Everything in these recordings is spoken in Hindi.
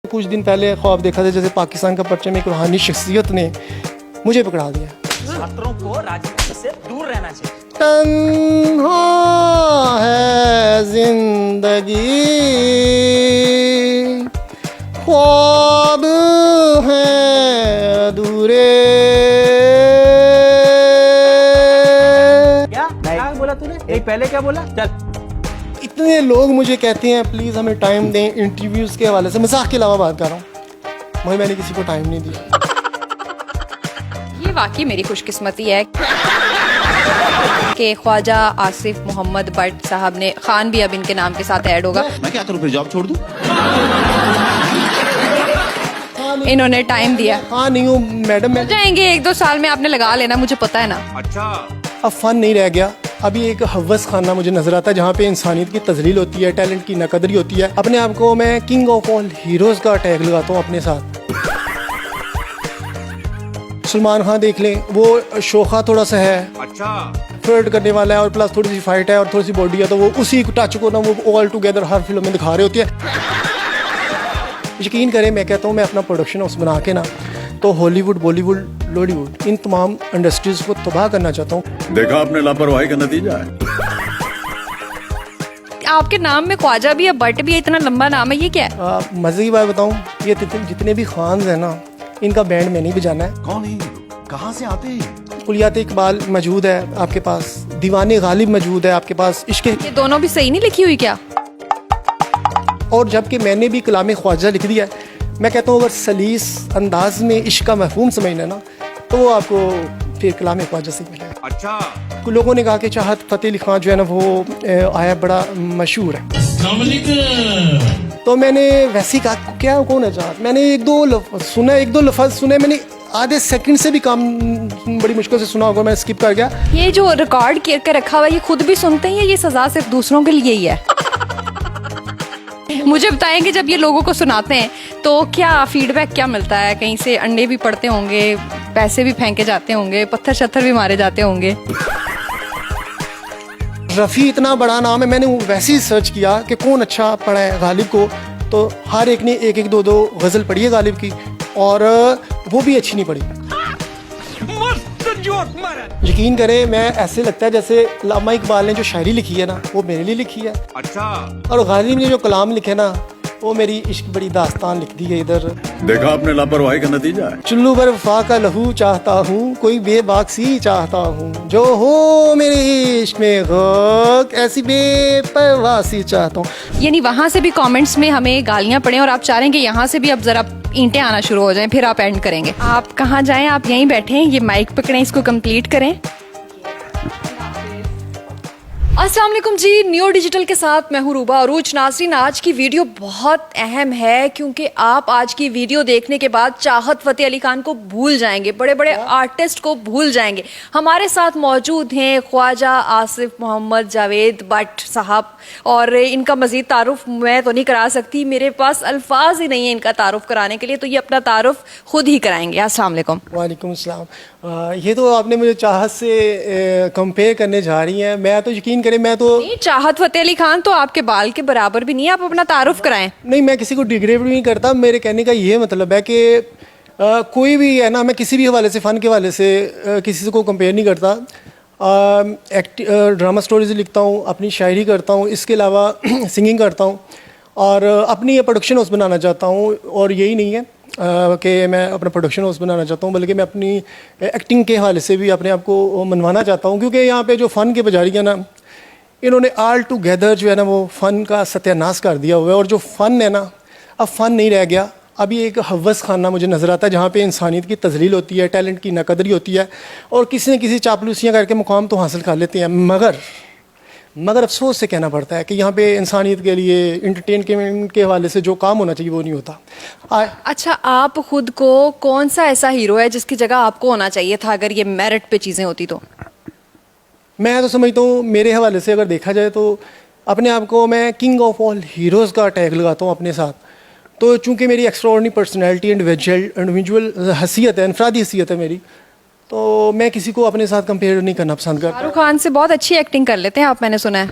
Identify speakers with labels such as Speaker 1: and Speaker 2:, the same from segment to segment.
Speaker 1: कुछ दिन पहले ख्वाब देखा था जैसे पाकिस्तान का परचम एक रूहानी शख्सियत ने मुझे पकड़ा दिया।
Speaker 2: छात्रों को राजनीति से दूर रहना चाहिए।
Speaker 1: तन्हा है जिंदगी, ख्वाब हैं अधूरे।
Speaker 2: क्या बोला तूने? एक पहले क्या बोला? चल।
Speaker 1: इतने लोग मुझे कहते हैं प्लीज़ हमें टाइम दें इंटरव्यूज़ के हवाले से, मजाक के अलावा बात कर रहा हूँ, मगर मैंने किसी को टाइम नहीं दिया।
Speaker 3: ये वाकई मेरी खुशकिस्मती है कि ख्वाजा आसिफ मोहम्मद भट्ट साहब ने, खान भी अब इनके नाम के साथ ऐड होगा,
Speaker 4: मैं क्या करूं फिर, जॉब छोड़ दूं?
Speaker 3: इन्होंने टाइम दिया।
Speaker 1: हाँ नहीं हूँ मैडम, मैं
Speaker 3: जाएंगे 1-2 साल में, आपने लगा लेना, मुझे पता है ना।
Speaker 1: अब फन नहीं रह गया। अभी एक हवस खाना मुझे नजर आता है जहाँ पे इंसानियत की तजलील होती है, टैलेंट की नकदरी होती है। अपने आप को मैं किंग ऑफ ऑल हीरोज का टैग लगाता हूँ अपने साथ। सलमान खान देख लें, वो शोखा थोड़ा सा है, फ्लर्ट करने वाला है और प्लस थोड़ी सी फाइट है और थोड़ी सी बॉडी है, तो वो उसी टच को ना वो ऑल टुगेदर हर फिल्म में दिखा रहे होती है। यकीन करें, मैं कहता हूँ मैं अपना प्रोडक्शन हाउस बना के ना तो हॉलीवुड, बॉलीवुड, लॉलीवुड, इन तमाम इंडस्ट्रीज को तबाह करना चाहता हूँ।
Speaker 4: देखा आपने लापरवाही का नतीजा है।
Speaker 3: आपके नाम में ख्वाजा भी है, भट्ट भी है, इतना लंबा नाम है, ये क्या है?
Speaker 1: मजे की बात बताऊँ, ये जितने भी खान हैं ना, इनका बैंड में नहीं बजाना है।
Speaker 4: कौन है, कहाँ से आते हैं?
Speaker 1: कुलियात इकबाल मौजूद है आपके पास, दीवाने गालिब मौजूद है आपके पास, इश्क।
Speaker 3: ये दोनों भी सही नहीं लिखी हुई क्या?
Speaker 1: और जबकि मैंने भी कलाम ख्वाजा लिख दिया है, मैं कहता हूँ अगर सलीस अंदाज में इश्क का मफहूम समझना है ना, तो वो आपको फिर कलाम ख्वाजा से मिलेगा।
Speaker 4: अच्छा,
Speaker 1: कुछ लोगों ने कहा कि चाहत फ़तेह अली खान जो है ना वो आया बड़ा मशहूर है, तो मैंने वैसे ही कहा क्या कौन है चाहत। मैंने एक दो लफ्ज़ सुने, मैंने आधे सेकंड से भी काम बड़ी मुश्किल से सुना होगा, मैं स्किप कर गया।
Speaker 3: ये जो रिकॉर्ड करके रखा हुआ है, ये खुद भी सुनते हैं, ये सजा सिर्फ दूसरों के लिए ही है? मुझे बताएंगे जब ये लोगों को सुनाते हैं तो क्या फीडबैक क्या मिलता है? कहीं से अंडे भी पड़ते होंगे, पैसे भी फेंके जाते होंगे, पत्थर शत्थर भी मारे जाते होंगे।
Speaker 1: रफ़ी इतना बड़ा नाम है, मैंने वैसे ही सर्च किया कि कौन अच्छा पढ़ा है गालिब को, तो हर एक ने एक एक दो गज़ल पढ़ी है गालिब की, और वो भी अच्छी नहीं पढ़ी। यकीन करें, मैं ऐसे लगता है जैसे अल्लामा इकबाल ने जो शायरी लिखी है ना, वो मेरे लिए लिखी है। अच्छा। और गालिब ने जो कलाम लिखे ना, वो मेरी इश्क बड़ी दास्तान लिख दी है इधर।
Speaker 4: देखा आपने लापरवाही का नतीजा है।
Speaker 1: चुल्लू पर वफा का लहू चाहता हूँ, कोई बेबाक सी चाहता हूँ, जो हो मेरे इश्क में गौक, ऐसी बेपरवाह सी चाहता हूँ।
Speaker 3: यानी वहाँ से भी कमेंट्स में हमें गालियाँ पड़े और आप चाह रहे हैं कि यहाँ से भी अब जरा ईंटें आना शुरू हो जाएं, फिर आप एंड करेंगे। आप कहाँ जाएं, आप यहीं बैठे हैं, ये माइक पकड़ें, इसको कंप्लीट करें। अस्सलाम वालेकुम जी, न्यू डिजिटल के साथ मैं हूँ रूबा अरूज। नाज़रीन, आज की वीडियो बहुत अहम है क्योंकि आप आज की वीडियो देखने के बाद चाहत फ़तेह अली खान को भूल जाएंगे, बड़े बड़े आर्टिस्ट को भूल जाएंगे। हमारे साथ मौजूद हैं ख्वाजा आसिफ मोहम्मद जावेद भट्ट साहब, और इनका मज़ीद तारुफ मैं तो नहीं करा सकती, मेरे पास अल्फाज ही नहीं है इनका तारुफ कराने के लिए, तो ये अपना तारुफ खुद ही कराएंगे। अस्सलाम वालेकुम।
Speaker 1: वालेकुम अस्सलाम। ये तो आपने मुझे चाहत से कंपेयर करने जा रही हैं, मैं तो यकीन करें, मैं तो
Speaker 3: नहीं, चाहत फ़तेह अली खान तो आपके बाल के बराबर भी नहीं है, आप अपना तारुफ कराएं।
Speaker 1: नहीं, मैं किसी को डिग्रेड नहीं करता, मेरे कहने का ये मतलब है कि कोई भी है ना, मैं किसी भी हवाले से, फ़न के हवाले से किसी को कंपेयर नहीं करता। ड्रामा स्टोरीज लिखता हूँ, अपनी शायरी करता हूँ, इसके अलावा सिंगिंग करता हूँ, और अपनी प्रोडक्शन हाउस बनाना चाहता हूँ। और यही नहीं है कि मैं अपना प्रोडक्शन हाउस बनाना चाहता हूँ, बल्कि मैं अपनी एक्टिंग के हवाले से भी अपने आप को मनवाना चाहता हूँ, क्योंकि यहाँ पे जो फ़न के पुजारी है ना, इन्होंने ऑल टुगेदर जो है ना वो फ़न का सत्यानाश कर दिया हुआ है। और जो फ़न है ना, अब फ़न नहीं रह गया। अभी एक हवस खाना मुझे नज़र आता है जहाँ पे इंसानियत की तजलील होती है, टैलेंट की नकदरी होती है, और किसी न किसी चापलूसियाँ करके मुकाम तो हासिल कर लेते हैं, मगर अफसोस से कहना पड़ता है कि यहाँ पे इंसानियत के लिए इंटरटेनमेंट के हवाले से जो काम होना चाहिए वो नहीं होता।
Speaker 3: अच्छा, आप खुद को कौन सा ऐसा हीरो है जिसकी जगह आपको होना चाहिए था अगर ये मेरिट पे चीज़ें होती तो?
Speaker 1: मैं तो समझता हूँ, मेरे हवाले से अगर देखा जाए तो अपने आप को मैं किंग ऑफ ऑल हीरोज़ का टैग लगाता हूँ अपने साथ। तो चूँकि मेरी एक्स्ट्राऑर्डिनरी पर्सनैलिटी, इंडिविजुअल हैसियत है, इनफरादी हैसियत है मेरी, तो मैं किसी को अपने साथ कंपेयर नहीं करना पसंद करता।
Speaker 3: शाहरुख खान से बहुत अच्छी एक्टिंग कर लेते हैं आप, मैंने सुना है।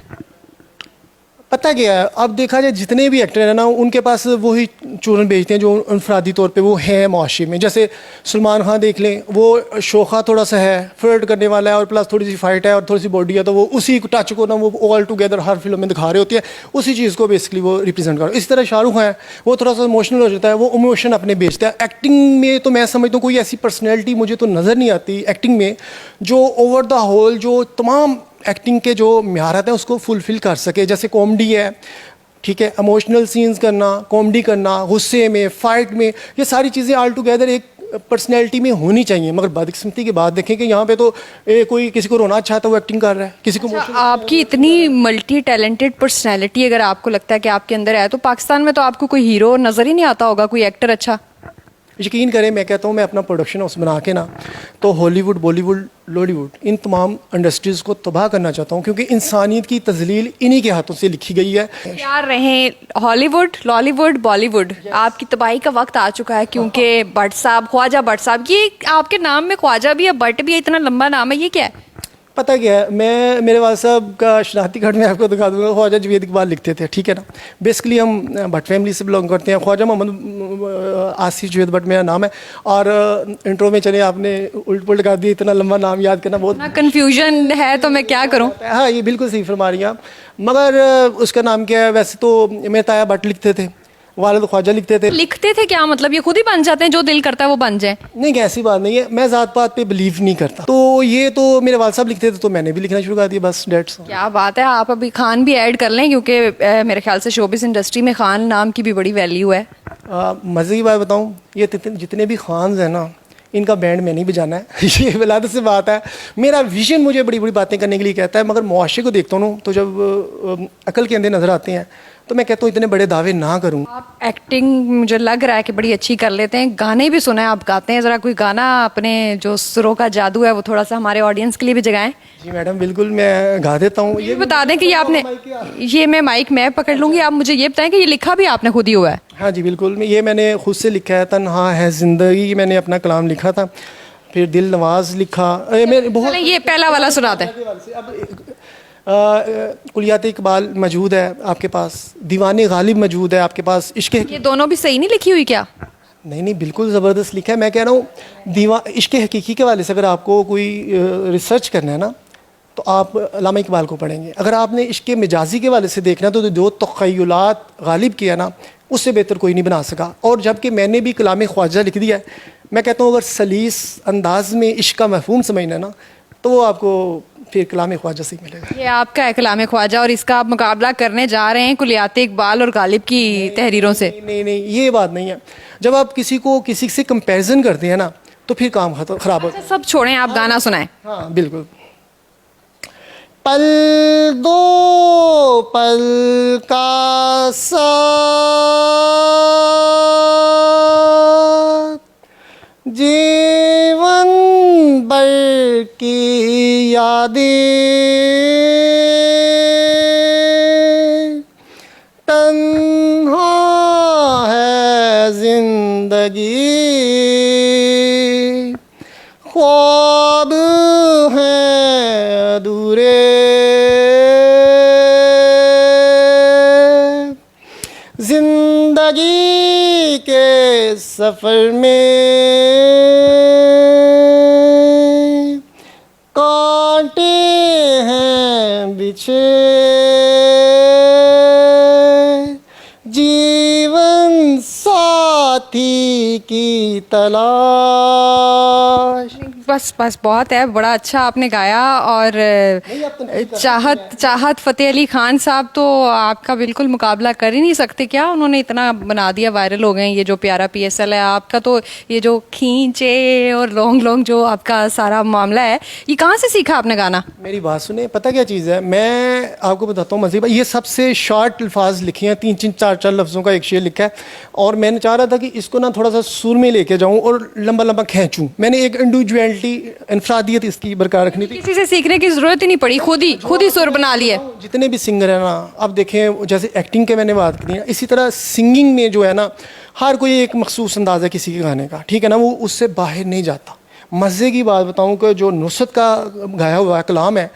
Speaker 1: पता क्या है, अब देखा जाए जितने भी एक्टर हैं ना, उनके पास वही चूरन बेचते हैं जो अनफरादी तौर पे वो हैं माशरे में। जैसे सलमान खान देख लें, वो शोखा थोड़ा सा है, फ्लर्ट करने वाला है और प्लस थोड़ी सी फाइट है और थोड़ी सी बॉडी है, तो वो उसी टच को ना वो ऑल टुगेदर हर फिल्म में दिखा रहे होते हैं, उसी चीज़ को बेसिकली वो रिप्रेजेंट कर रहे हैं। इसी तरह शाहरुख है, वो थोड़ा सा इमोशनल हो जाता है, वो इमोशन अपने बेचता है। एक्टिंग में तो मैं समझता हूँ कोई ऐसी पर्सनैलिटी मुझे तो नज़र नहीं आती एक्टिंग में जो ओवर द होल जो तमाम एक्टिंग के जो म्यारात हैं उसको फुलफिल कर सके। जैसे कॉमेडी है, ठीक है, इमोशनल सीन्स करना, कॉमेडी करना, गुस्से में, फाइट में, ये सारी चीज़ें ऑल टुगेदर एक पर्सनैलिटी में होनी चाहिए। मगर बदकिस्मती की बात देखें कि यहाँ पे तो कोई किसी को रोना अच्छा था वो एक्टिंग कर रहा है, किसी को
Speaker 3: अच्छा, आपकी इतनी मल्टी टैलेंटेड पर्सनैलिटी अगर आपको लगता है कि आपके अंदर है, तो पाकिस्तान में तो आपको कोई हीरो नज़र ही नहीं आता होगा, कोई एक्टर अच्छा?
Speaker 1: यकीन करें, मैं कहता हूँ मैं अपना प्रोडक्शन हाउस बना के ना तो हॉलीवुड, बॉलीवुड, लॉलीवुड, इन तमाम इंडस्ट्रीज़ को तबाह करना चाहता हूँ, क्योंकि इंसानियत की तजलील इन्हीं के हाथों से लिखी गई है।
Speaker 3: यार रहें हॉलीवुड, लॉलीवुड, बॉलीवुड, आपकी तबाही का वक्त आ चुका है, क्योंकि भट्ट साहब, ख्वाजा भट्ट साहब, ये आपके नाम में ख्वाजा भी है, भट्ट भी है, इतना लंबा नाम है, ये क्या है?
Speaker 1: पता क्या है, मैं मेरे वाल साहब का शनाख्ती कार्ड में आपको दिखा दूंगा, ख्वाजा जवेद इकबाल लिखते थे, ठीक है ना। बेसिकली हम भट्ट फैमिली से बिलोंग करते हैं। ख्वाजा मोहम्मद आसिफ जवेद भट्ट मेरा नाम है। और इंट्रो में चले आपने उल्ट पुल्ट कर दी, इतना लंबा नाम याद करना बहुत
Speaker 3: कन्फ्यूजन है, तो मैं क्या करूं?
Speaker 1: हाँ, ये बिल्कुल सही फरमा रही हैं आप। मगर उसका नाम क्या है, वैसे तो मेरे ताया भट्ट लिखते थे, वालिद ख्वाजा लिखते थे।
Speaker 3: लिखते थे क्या मतलब? ये खुद ही बन जाते हैं, जो दिल करता है वो बन जाए?
Speaker 1: नहीं, ऐसी बात नहीं है, मैं ज़ात पात पे बिलीव नहीं करता। तो ये तो मेरे वाल साहब लिखते थे तो मैंने भी लिखना शुरू कर दिया, बस डेट्स।
Speaker 3: क्या बात है, आप अभी खान भी ऐड कर लें, क्योंकि मेरे ख्याल से शोबिस इंडस्ट्री में खान नाम की भी बड़ी वैल्यू है।
Speaker 1: मज़े की बात बताऊँ, ये जितने भी खान्स हैं ना, इनका बैंड मैंने ही बजाना है। ये विलादत से बात है। मेरा विजन मुझे बड़ी बड़ी बातें करने के लिए कहता है, मगर मुआशरे को देखता हूँ तो जब अकल के अंदर नज़र आते हैं तो मैं कहता हूँ इतने बड़े दावे ना करूँ।
Speaker 3: आप एक्टिंग मुझे लग रहा है कि बड़ी अच्छी कर लेते हैं, गाने भी सुना है आप गाते हैं, ज़रा कोई गाना अपने जो सुरों का जादू है वो थोड़ा सा हमारे ऑडियंस के लिए भी जगाएं।
Speaker 1: जी मैडम, बिल्कुल मैं गा देता हूँ।
Speaker 3: ये बता दें कि ये आपने, ये मैं माइक मैं पकड़ लूँगी, आप मुझे ये बताएं कि ये लिखा भी आपने खुद ही हुआ है?
Speaker 1: हाँ जी बिल्कुल, ये मैंने खुद से लिखा है। तन्हा है ज़िंदगी, मैंने अपना कलाम लिखा था। फिर दिल नवाज लिखा।
Speaker 3: बहुत ये पहला वाला सुनाते हैं।
Speaker 1: कुलियात इकबाल मौजूद है आपके पास, दीवाने गालिब मौजूद है आपके पास, इश्क।
Speaker 3: ये दोनों भी सही नहीं लिखी हुई क्या?
Speaker 1: नहीं, बिल्कुल ज़बरदस्त लिखा है। मैं कह रहा हूँ इश्क हकीकी के वाले से अगर आपको कोई रिसर्च करना है ना तो आप अल्लामा इकबाल को पढ़ेंगे। अगर आपने इश्क मिजाजी के वाले से देखना तो दो तख़य्युलात गालिब किया ना, उससे बेहतर कोई नहीं बना सका। और जबकि मैंने भी कलाम ख्वाजा लिख दिया है, मैं कहता हूँ अगर सलीस अंदाज में इश्क का मफ़हूम समझना ना तो वो आपको फिर कलाम ख्वाजा से मिलेगा।
Speaker 3: ये आपका है कलाम ख्वाजा, और इसका आप मुकाबला करने जा रहे हैं कुलियात इकबाल और गालिब की तहरीरों से?
Speaker 1: नहीं, ये बात नहीं है। जब आप किसी से कंपैरिजन करते हैं ना तो फिर काम खराब होता है।
Speaker 3: सब छोड़ें, आप गाना सुनाएं।
Speaker 1: हाँ बिल्कुल। पल दो पल का साथ, जीवन भर की यादें, तन्हा है जिंदगी, ख्वाब हैं अधूरे, जिंदगी के सफर में कांटे हैं बिछे, जीवन साथी की तलाश।
Speaker 3: बस बहुत है, बड़ा अच्छा आपने गाया। और चाहत फ़तेह अली खान साहब तो आपका बिल्कुल मुकाबला कर ही नहीं सकते क्या? उन्होंने इतना बना दिया, वायरल हो गए ये जो प्यारा PSL है आपका। तो ये जो खींचे और लॉन्ग जो आपका सारा मामला है, ये कहाँ से सीखा आपने गाना?
Speaker 1: मेरी बात सुने, पता क्या चीज़ है, मैं आपको बताता हूँ मज़ीद, ये सबसे शॉर्ट अल्फाज लिखे हैं, 3-3, 4-4 लफ्ज़ों का एक शेर लिखा है। और मैंने चाह रहा था कि इसको ना थोड़ा सा सुर में लेके जाऊँ और लंबा खींचूँ। मैंने एक इंडिविजुअलिटी, इनफरादियत इसकी बरकरार रखनी थी।
Speaker 3: किसी से सीखने की जरूरत ही नहीं पड़ी, खुद ही सुर बना लिए।
Speaker 1: जितने भी सिंगर हैं ना, अब देखें, जैसे एक्टिंग के मैंने बात की ना, इसी तरह सिंगिंग में जो है ना, हर कोई एक मखसूस अंदाज़ है किसी के गाने का, ठीक है ना, वो उससे बाहर नहीं जाता। मज़े की बात बताऊं कि जो नुसरत का गाया हुआ कलाम है,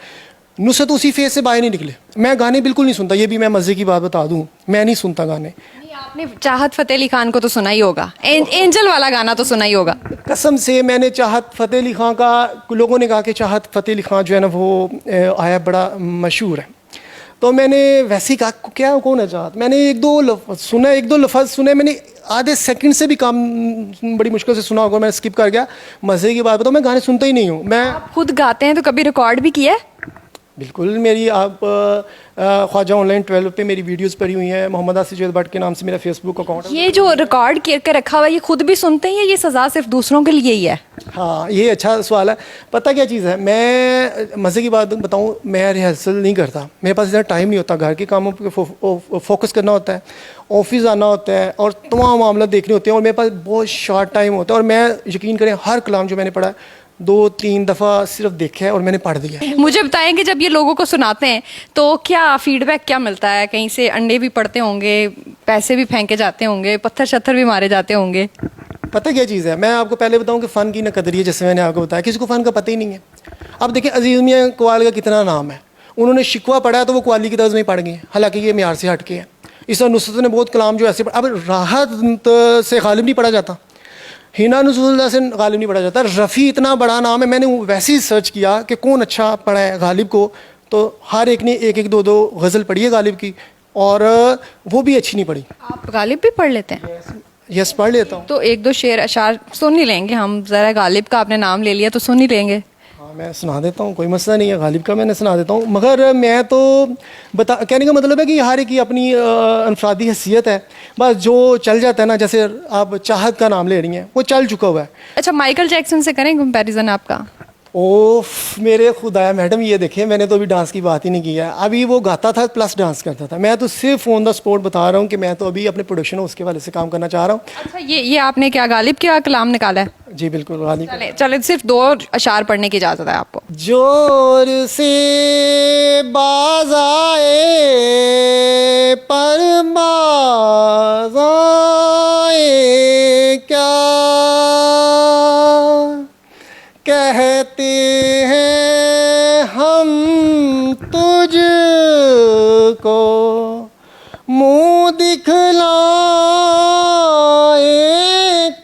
Speaker 1: नुसरत उसी फेज से बाहर नहीं निकले। मैं गाने बिल्कुल नहीं सुनता, ये भी मैं मज़े की बात बता दूं, मैं नहीं सुनता गाने।
Speaker 3: नहीं, आपने चाहत फतेह अली खान को तो सुना ही होगा, एंजल वाला गाना तो सुना ही होगा।
Speaker 1: कसम से मैंने चाहत फ़तेह अली खान का, लोगों ने कहा कि चाहत फ़तेह अली खान जो है ना वो आया बड़ा मशहूर है, तो मैंने वैसे ही कहा क्या कौन है चाहत। मैंने एक दो लफ्ज़ सुने, मैंने आधे सेकंड से भी कम बड़ी मुश्किल से सुना होगा, मैं स्किप कर गया। मज़े की बात बताऊँ, मैं गाने सुनता ही नहीं हूँ। मैं
Speaker 3: आप खुद गाते हैं तो कभी रिकॉर्ड भी किया है?
Speaker 1: बिल्कुल, मेरी आप ख्वाजा ऑनलाइन 12 पे मेरी वीडियोस पड़ी हुई हैं। मोहम्मद आसिफ जैद भट्ट के नाम से मेरा फेसबुक अकाउंट है।
Speaker 3: ये जो रिकॉर्ड करके रखा हुआ है, ये खुद भी सुनते हैं या ये सज़ा सिर्फ दूसरों के लिए ही है?
Speaker 1: हाँ, ये अच्छा सवाल है। पता क्या चीज़ है, मैं मज़े की बात बताऊँ, मैं रिहर्सल नहीं करता, मेरे पास इतना टाइम नहीं होता, घर के कामों पर फोकस करना होता है, ऑफिस आना होता है और तमाम मामला देखने होते हैं, और मेरे पास बहुत शॉर्ट टाइम होता है। और मैं यकीन करें, हर कलाम जो मैंने पढ़ा है 2-3 दफ़ा सिर्फ देखा है और मैंने पढ़ दिया है।
Speaker 3: मुझे बताएं कि जब ये लोगों को सुनाते हैं तो क्या फीडबैक क्या मिलता है? कहीं से अंडे भी पड़ते होंगे, पैसे भी फेंके जाते होंगे, पत्थर शत्थर भी मारे जाते होंगे?
Speaker 1: पता क्या चीज़ है, मैं आपको पहले बताऊं कि फ़न की न कदर है, जैसे मैंने आपको बताया, किसी को फ़न का पता ही नहीं है। अब देखिए, अजीज़ मियां कवाल का कितना नाम है, उन्होंने शिकवा पढ़ा है तो वो कवाली की तर्ज में पढ़ गए, हालांकि ये म्यार से हट के है। इस तरह नुसरत ने बहुत कलाम जो ऐसे अब राहत से गालिब नहीं पढ़ा जाता, हिना नज़रुल्लाह से गालिब नहीं पढ़ा जाता, रफ़ी इतना बड़ा नाम है। मैंने वैसे ही सर्च किया कि कौन अच्छा पढ़ा है गालिब को, तो हर एक ने एक एक दो दो गज़ल पढ़ी है गालिब की, और वो भी अच्छी नहीं पढ़ी।
Speaker 3: आप गालिब भी पढ़ लेते हैं?
Speaker 1: यस, पढ़ लेता हूँ।
Speaker 3: तो एक दो शेर अशार सुन ही लेंगे हम, ज़रा गालिब का आपने नाम ले लिया तो सुन ही लेंगे।
Speaker 1: हाँ, मैं सुना देता हूँ, कोई मसला नहीं है, गालिब का मैंने सुना देता हूँ। मगर मैं तो कहने का मतलब है कि हर एक की अपनी अनफरादी हैसियत है, बस जो चल जाता है ना, जैसे आप चाहत का नाम ले रही हैं, वो चल चुका हुआ है।
Speaker 3: अच्छा, माइकल जैक्सन से करें कंपैरिजन आपका?
Speaker 1: ओफ मेरे खुदाया मैडम, ये देखिए, मैंने तो अभी डांस की बात ही नहीं की है। अभी वो गाता था प्लस डांस करता था, मैं तो सिर्फ ऑन द स्पॉट बता रहा हूँ कि मैं तो अभी अपने प्रोडक्शन उसके वाले से काम करना चाह रहा हूँ।
Speaker 3: अच्छा, ये आपने क्या गालिब क्या कलाम निकाला है?
Speaker 1: जी बिल्कुल, गालिब।
Speaker 3: चले चले, सिर्फ 2 अशार पढ़ने की इजाज़त है आपको।
Speaker 1: जोर से बाज आए पर बाज आए क्या, कहते हैं हम तुझको मुँह दिखलाए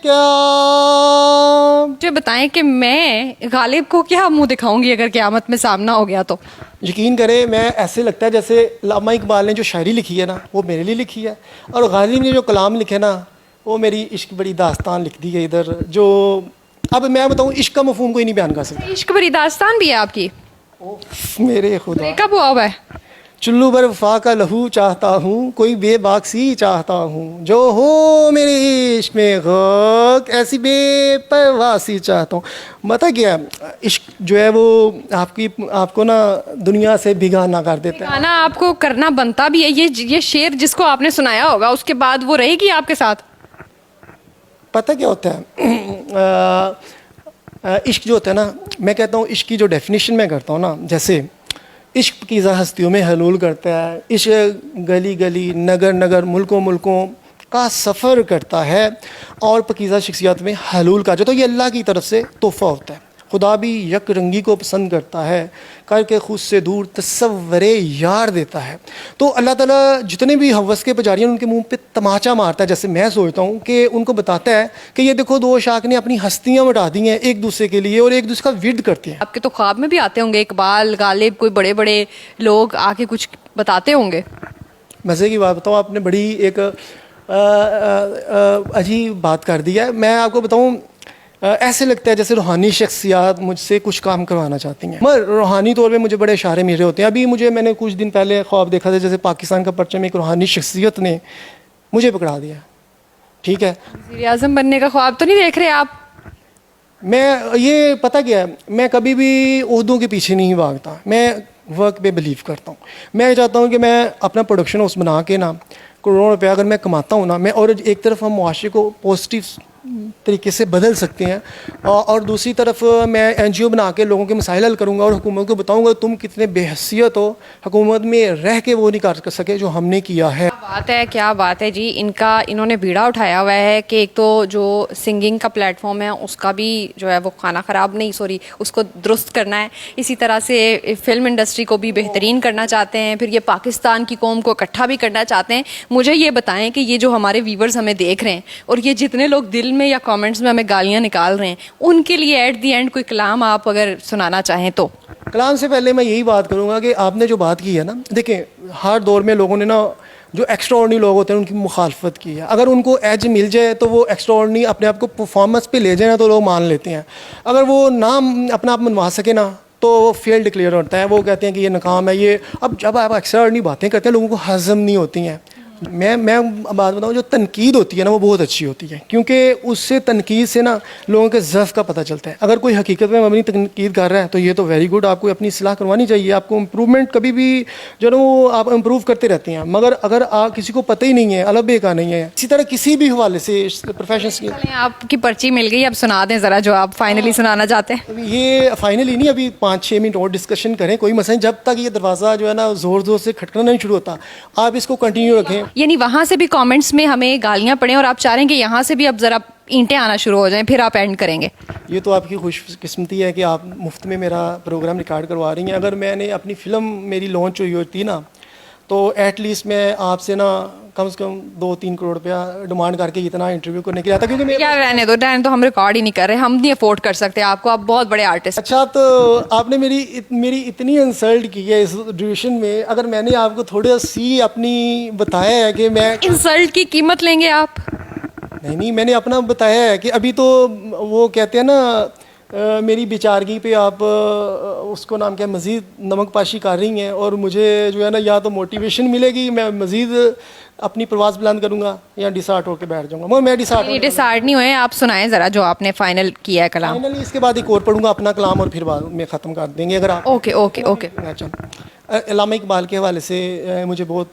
Speaker 1: क्या।
Speaker 3: मुझे बताएं कि मैं गालिब को क्या मुंह दिखाऊंगी अगर क़यामत में सामना हो गया तो?
Speaker 1: यकीन करें, मैं ऐसे लगता है जैसे अल्लामा इकबाल ने जो शायरी लिखी है ना, वो मेरे लिए लिखी है, और गालिब ने जो कलाम लिखे ना, वो मेरी इश्क बड़ी दास्तान लिख दी है इधर। जो अब मैं बताऊँ, इश्क का मफहूम कोई नहीं बयान कर सकता।
Speaker 3: इश्क भरी दास्तान भी है आपकी?
Speaker 1: मेरे खुदा,
Speaker 3: ब्रेकअप हुआ हुआ है?
Speaker 1: चुल्लू पर वफा का लहू चाहता हूँ, कोई बेबाकसी चाहता हूँ, जो हो मेरे इश्क में गौक, ऐसी बेपरवासी चाहता हूँ। पता क्या, इश्क जो है वो आपको ना दुनिया से बेगाना कर देता है।
Speaker 3: गाना आपको करना बनता भी है। ये शेर जिसको आपने सुनाया होगा, उसके बाद वो रहेगी आपके साथ?
Speaker 1: पता क्या होता है, इश्क जो होता है ना, मैं कहता हूँ इश्क की जो डेफिनेशन मैं करता हूँ ना, जैसे इश्क पकीज़ा हस्तियों में हलूल करता है, इश्क गली गली नगर नगर मुल्कों मुल्कों का सफ़र करता है, और पकीज़ा शख्सियत में हलूल का जो, तो ये अल्लाह की तरफ से तोहफ़ा होता है। खुदा भी यक रंगी को पसंद करता है, करके खुद से दूर तसव्वुरे यार देता है। तो अल्लाह ताला जितने भी हवस के पुजारी हैं, उनके मुंह पे तमाचा मारता है। जैसे मैं सोचता हूँ कि उनको बताता है कि ये देखो, 2 शाख ने अपनी हस्तियाँ मिटा दी हैं एक दूसरे के लिए, और एक दूसरे का विद करते हैं।
Speaker 3: आपके तो ख्वाब में भी आते होंगे इकबाल, गालिब, कोई बड़े बड़े लोग आके कुछ बताते होंगे?
Speaker 1: मज़े की बात बताऊँ, आपने बड़ी एक अजीब बात कर दी है। मैं आपको बताऊँ, ऐसे लगता है जैसे रूहानी शख्सियात मुझसे कुछ काम करवाना चाहती हैं, मगर रूहानी तौर पे मुझे बड़े इशारे मिल रहे होते हैं। अभी मैंने कुछ दिन पहले ख्वाब देखा था, जैसे पाकिस्तान का परचम एक रूहानी शख्सियत ने मुझे पकड़ा दिया। ठीक है,
Speaker 3: वज़ीर आज़म बनने का ख्वाब तो नहीं देख रहे आप?
Speaker 1: मैं ये पता क्या है, मैं कभी भी ओहदों के पीछे नहीं भागता, मैं वर्क पे बिलीव करता हूँ। मैं चाहता हूँ कि मैं अपना प्रोडक्शन हाउस बना के ना, करोड़ों रुपया अगर मैं कमाता हूँ ना, मैं, और एक तरफ हम मुआशरे को पॉजिटिव तरीके से बदल सकते हैं। और दूसरी तरफ मैं NGO बना के लोगों के मसाइल हल करूँगा और हुकूमत को बताऊँगा तुम कितने बेहैसियत हो, हुकूमत में रह के वो नहीं कर सके जो हमने किया है।
Speaker 3: क्या बात है जी। इन्होंने बीड़ा उठाया हुआ है कि एक तो जो सिंगिंग का प्लेटफॉर्म है उसका भी जो है वो खाना ख़राब नहीं, सॉरी, उसको दुरुस्त करना है। इसी तरह से फिल्म इंडस्ट्री को भी बेहतरीन करना चाहते हैं, फिर ये पाकिस्तान की कौम को इकट्ठा भी करना चाहते हैं। मुझे ये बताएं कि ये जो हमारे व्यूवर्स हमें देख रहे हैं और ये जितने लोग दिल में या कमेंट्स में हमें गालियाँ निकाल रहे हैं, उनके लिए एट दी एंड कोई कलाम आप अगर सुनाना चाहें तो।
Speaker 1: कलाम से पहले मैं यही बात करूँगा कि आपने जो बात की है ना, देखें हर दौर में लोगों ने ना जो एक्स्ट्राऑर्डिनरी लोग होते हैं उनकी मुखालफत की है। अगर उनको एज मिल जाए तो वो एक्स्ट्राऑर्डिनरी अपने आप को परफॉर्मेंस पे ले जाए ना तो लोग मान लेते हैं। अगर वो नाम अपना आप मनवा सके ना तो वो फेल डिक्लेयर होता है, वो कहते हैं कि ये नाकाम है। ये अब जब आप एक्स्ट्राऑर्डिनरी बातें करते हैं लोगों को हजम नहीं होती हैं। मैं बात बताऊं, जो तनकीद होती है ना वो बहुत अच्छी होती है, क्योंकि उससे तनकीद से ना लोगों के ज़फ़ का पता चलता है। अगर कोई हकीकत में मबनी तनकीद कर रहा है तो ये तो वेरी गुड, आपको अपनी इस्लाह करवानी चाहिए। आपको इम्प्रूवमेंट कभी भी जो ना वो आप इम्प्रूव करते रहते हैं, मगर अगर किसी को पता ही नहीं है, अलबे का नहीं है, इसी तरह किसी भी हवाले से प्रोफेशन की
Speaker 3: आपकी पर्ची मिल गई, अब सुना दें ज़रा जो आप फाइनली सुनाना चाहते हैं।
Speaker 1: ये फाइनली नहीं, अभी 5-6 मिनट और डिस्कशन करें, कोई मसला नहीं। जब तक ये दरवाज़ा जो है ना ज़ोर ज़ोर से खटकना नहीं शुरू होता, आप इसको कंटिन्यू रखें।
Speaker 3: यानी वहाँ से भी कमेंट्स में हमें गालियाँ पड़े और आप चाह रहे हैं कि यहाँ से भी अब ज़रा ईंटें आना शुरू हो जाएं, फिर आप एंड करेंगे।
Speaker 1: ये तो आपकी खुशकिस्मती है कि आप मुफ्त में मेरा प्रोग्राम रिकॉर्ड करवा रही हैं। अगर मैंने अपनी फ़िल्म मेरी लॉन्च हुई होती ना तो एटलीस्ट मैं आपसे ना कम से कम 2-3 करोड़ रुपया डिमांड करके इतना इंटरव्यू करने के लिए आता, क्योंकि
Speaker 3: क्या रहने दो हम रिकॉर्ड ही नहीं कर रहे, हम नहीं अफोर्ड कर सकते आपको, आप बहुत बड़े आर्टिस्ट।
Speaker 1: अच्छा, तो आपने मेरी इतनी इंसल्ट की है इस ड्यूरेशन में। अगर मैंने आपको थोड़ा सी अपनी बताया है कि मैं
Speaker 3: इंसल्ट की कीमत लेंगे आप?
Speaker 1: नहीं, मैंने अपना बताया है कि अभी तो वो कहते हैं ना मेरी बेचारगी पे आप उसको नाम क्या मज़ीद नमक पाशी कर रही हैं, और मुझे जो है ना या तो मोटिवेशन मिलेगी, मैं मज़ीद अपनी प्रवास बुलंद करूंगा, या डिसार्ट होकर बैठ जाऊंगा। मगर मैं
Speaker 3: डिसार्ट नहीं हुए, आप सुनाएं ज़रा जो आपने फाइनल किया है कलाम।
Speaker 1: फाइनली इसके बाद एक और पढ़ूंगा अपना कलाम और फिर बाद में ख़त्म कर देंगे अगर आप।
Speaker 3: ओके।
Speaker 1: अच्छा, अल्लामा इकबाल के हवाले से मुझे बहुत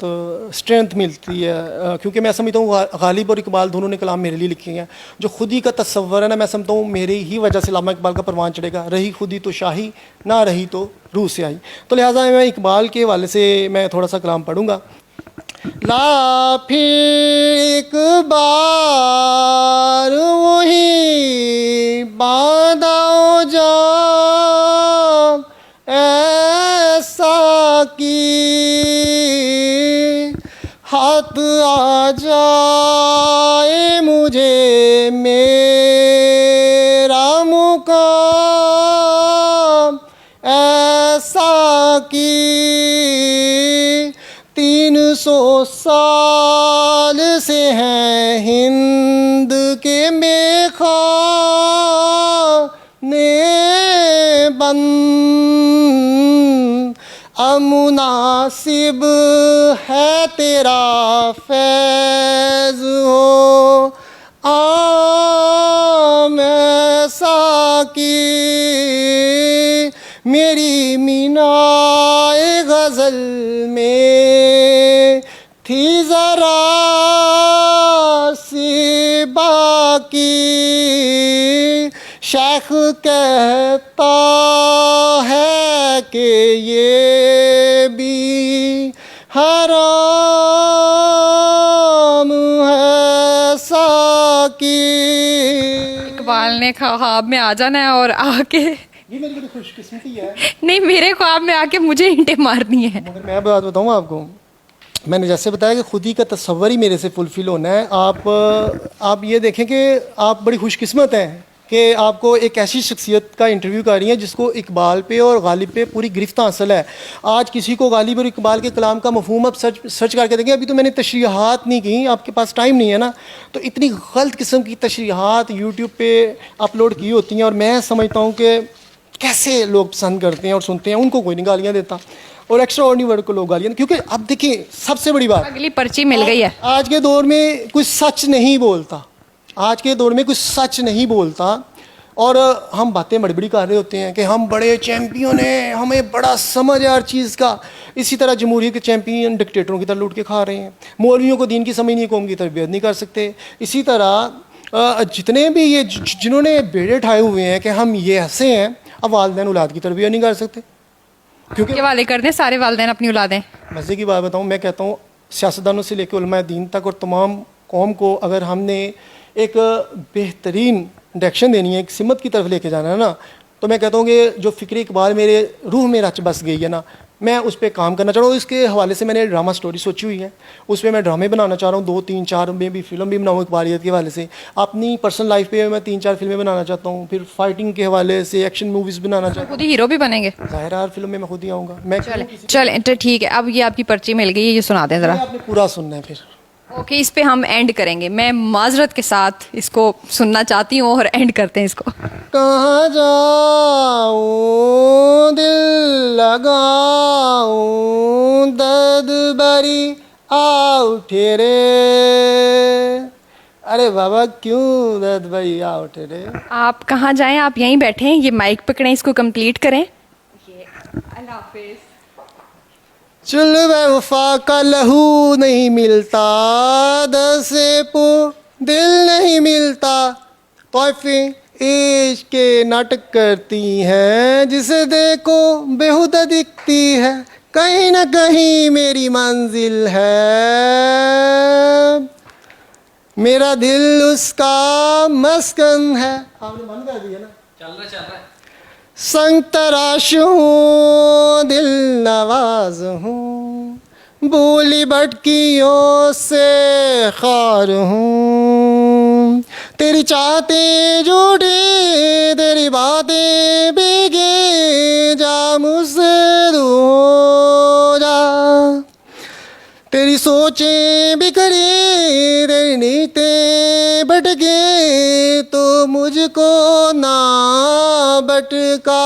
Speaker 1: स्ट्रेंथ मिलती है, क्योंकि मैं समझता हूँ गालिब और इकबाल दोनों ने कलाम मेरे लिए लिखे हैं। जो खुदी का तस्वर है ना, मैं समझता हूँ मेरी ही वजह से अल्लामा इकबाल का परवान चढ़ेगा। रही खुदी तो शाही, ना रही तो रूह से आई। तो लिहाजा मैं इकबाल के हवाले से मैं थोड़ा सा कलाम पढ़ूँगा। ला फिर एक बार वही बांधा जा ऐसा की हाथ आ जाए मुझे मेरा मुकाम ऐसा की 300 साल से हैं हिंद के मेखाने बंद, अमुनासिब है तेरा फैज़ हो आम ऐसा की मेरी मीनाए गज़ल में थी ज़रा सी बाकी। शेख कहता है कि ये भी हराम है साकी।
Speaker 3: इकबाल ने ख्वाब में आ जाना है और आके,
Speaker 1: ये मेरी बड़ी खुशकिस्मती है।
Speaker 3: नहीं, मेरे ख्वाब में आके मुझे ईंटें मारनी है।
Speaker 1: मगर मैं बात बताऊँ आपको, मैंने जैसे बताया कि खुदी का तस्वर ही मेरे से फुलफिल होना है। आप ये देखें कि आप बड़ी खुशकिस्मत हैं कि आपको एक ऐसी शख्सियत का इंटरव्यू कर रही हैं जिसको इकबाल पे और गालिब पे पूरी गिरफ्त हासिल है। आज किसी को गालिब और इकबाल के कलाम का मफहूम आप सर्च करके देखें। अभी तो मैंने तशरीहात नहीं की, आपके पास टाइम नहीं है ना, तो इतनी गलत किस्म की तशरीहात यूट्यूब पे अपलोड की होती हैं, और मैं समझता हूँ कि कैसे लोग पसंद करते हैं और सुनते हैं, उनको कोई नहीं गालियाँ देता, और एक्स्ट्रा ऑर्डिनरी वर्ड को लोग गालियाँ। क्योंकि अब देखिए सबसे बड़ी बात,
Speaker 3: अगली पर्ची मिल गई है।
Speaker 1: आज के दौर में कोई सच नहीं बोलता, आज के दौर में कोई सच नहीं बोलता, और हम बातें बड़ी बड़ी कर रहे होते हैं कि हम बड़े चैम्पियन हैं, हमें बड़ा समझ है हर चीज़ का। इसी तरह जमहूरियत के चैम्पियन डिक्टेटरों की तरह लूट के खा रहे हैं। मौलवियों को दीन की समझ नहीं, कौम की तरबियत नहीं कर सकते। इसी तरह जितने भी ये जिन्होंने बेड़े ठाए हुए हैं कि हम ये ऐसे हैं, अब वालिदैन औलाद की तरबियत नहीं कर सकते, क्योंकि
Speaker 5: के वाले कर दें, सारे वालिदैन अपनी औलादें।
Speaker 1: मज़े की बात बताऊं, मैं कहता हूँ सियासतदानों से लेकर उलमाए दीन तक और तमाम कौम को अगर हमने एक बेहतरीन डायरेक्शन देनी है, एक सिमत की तरफ लेके जाना है ना, तो मैं कहता हूँ कि जो फ़िक्र इकबाल मेरे रूह में रच बस गई है ना, मैं उस पर काम करना चाह रहा हूँ। इसके हवाले से मैंने ड्रामा स्टोरी सोची हुई है, उस पर मैं ड्रामे बनाना चाह रहा हूँ, 2 3 4 में भी फिल्म भी बनाऊँ इकबालियत के हवाले से। अपनी पर्सनल लाइफ पे मैं 3 4 फिल्में बनाना चाहता हूँ, फिर फाइटिंग के हवाले से एक्शन मूवीज़ बनाना चाहता
Speaker 5: खुद ही हीरो भी बनेंगे।
Speaker 1: हूँ। ज़ाहिर है हर फिल्म में मैं खुद ही आऊँगा। मैं
Speaker 5: चले तो ठीक है, अब ये आपकी पर्ची मिल गई है, ये सुना दें ज़रा।
Speaker 1: आपने पूरा सुनना है फिर।
Speaker 5: ओके, इस पे हम एंड करेंगे। मैं माजरत के साथ इसको सुनना चाहती हूँ और एंड करते हैं इसको।
Speaker 1: कहाँ जाऊँ दिल लगाऊँ, दर्द बरी आ उठे रे। अरे बाबा क्यों दर्द बरी आ उठे रे।
Speaker 5: आप कहाँ जाएं, आप यहीं बैठे हैं, ये माइक पकड़ें, इसको कंप्लीट करें। अल्लाह हाफिज़।
Speaker 1: चुल वफा का लहू नहीं मिलता, दर से पो दिल नहीं मिलता, तोहफे इश्क के नाटक करती हैं, जिसे देखो बेहुदा दिखती है, कहीं ना कहीं मेरी मंजिल है, मेरा दिल उसका मस्कन है। आपने मन कर दिया ना, चल रहा है। संग तराश हूँ दिल नवाज हूँ, बोली भटकियों से खार हूँ, तेरी चाहतें झूठी तेरी बातें भीगी, जा मुझसे दूर हो जा, तेरी सोचें बिखरी तेरी नीतें भटके, तो मुझको ना भटका।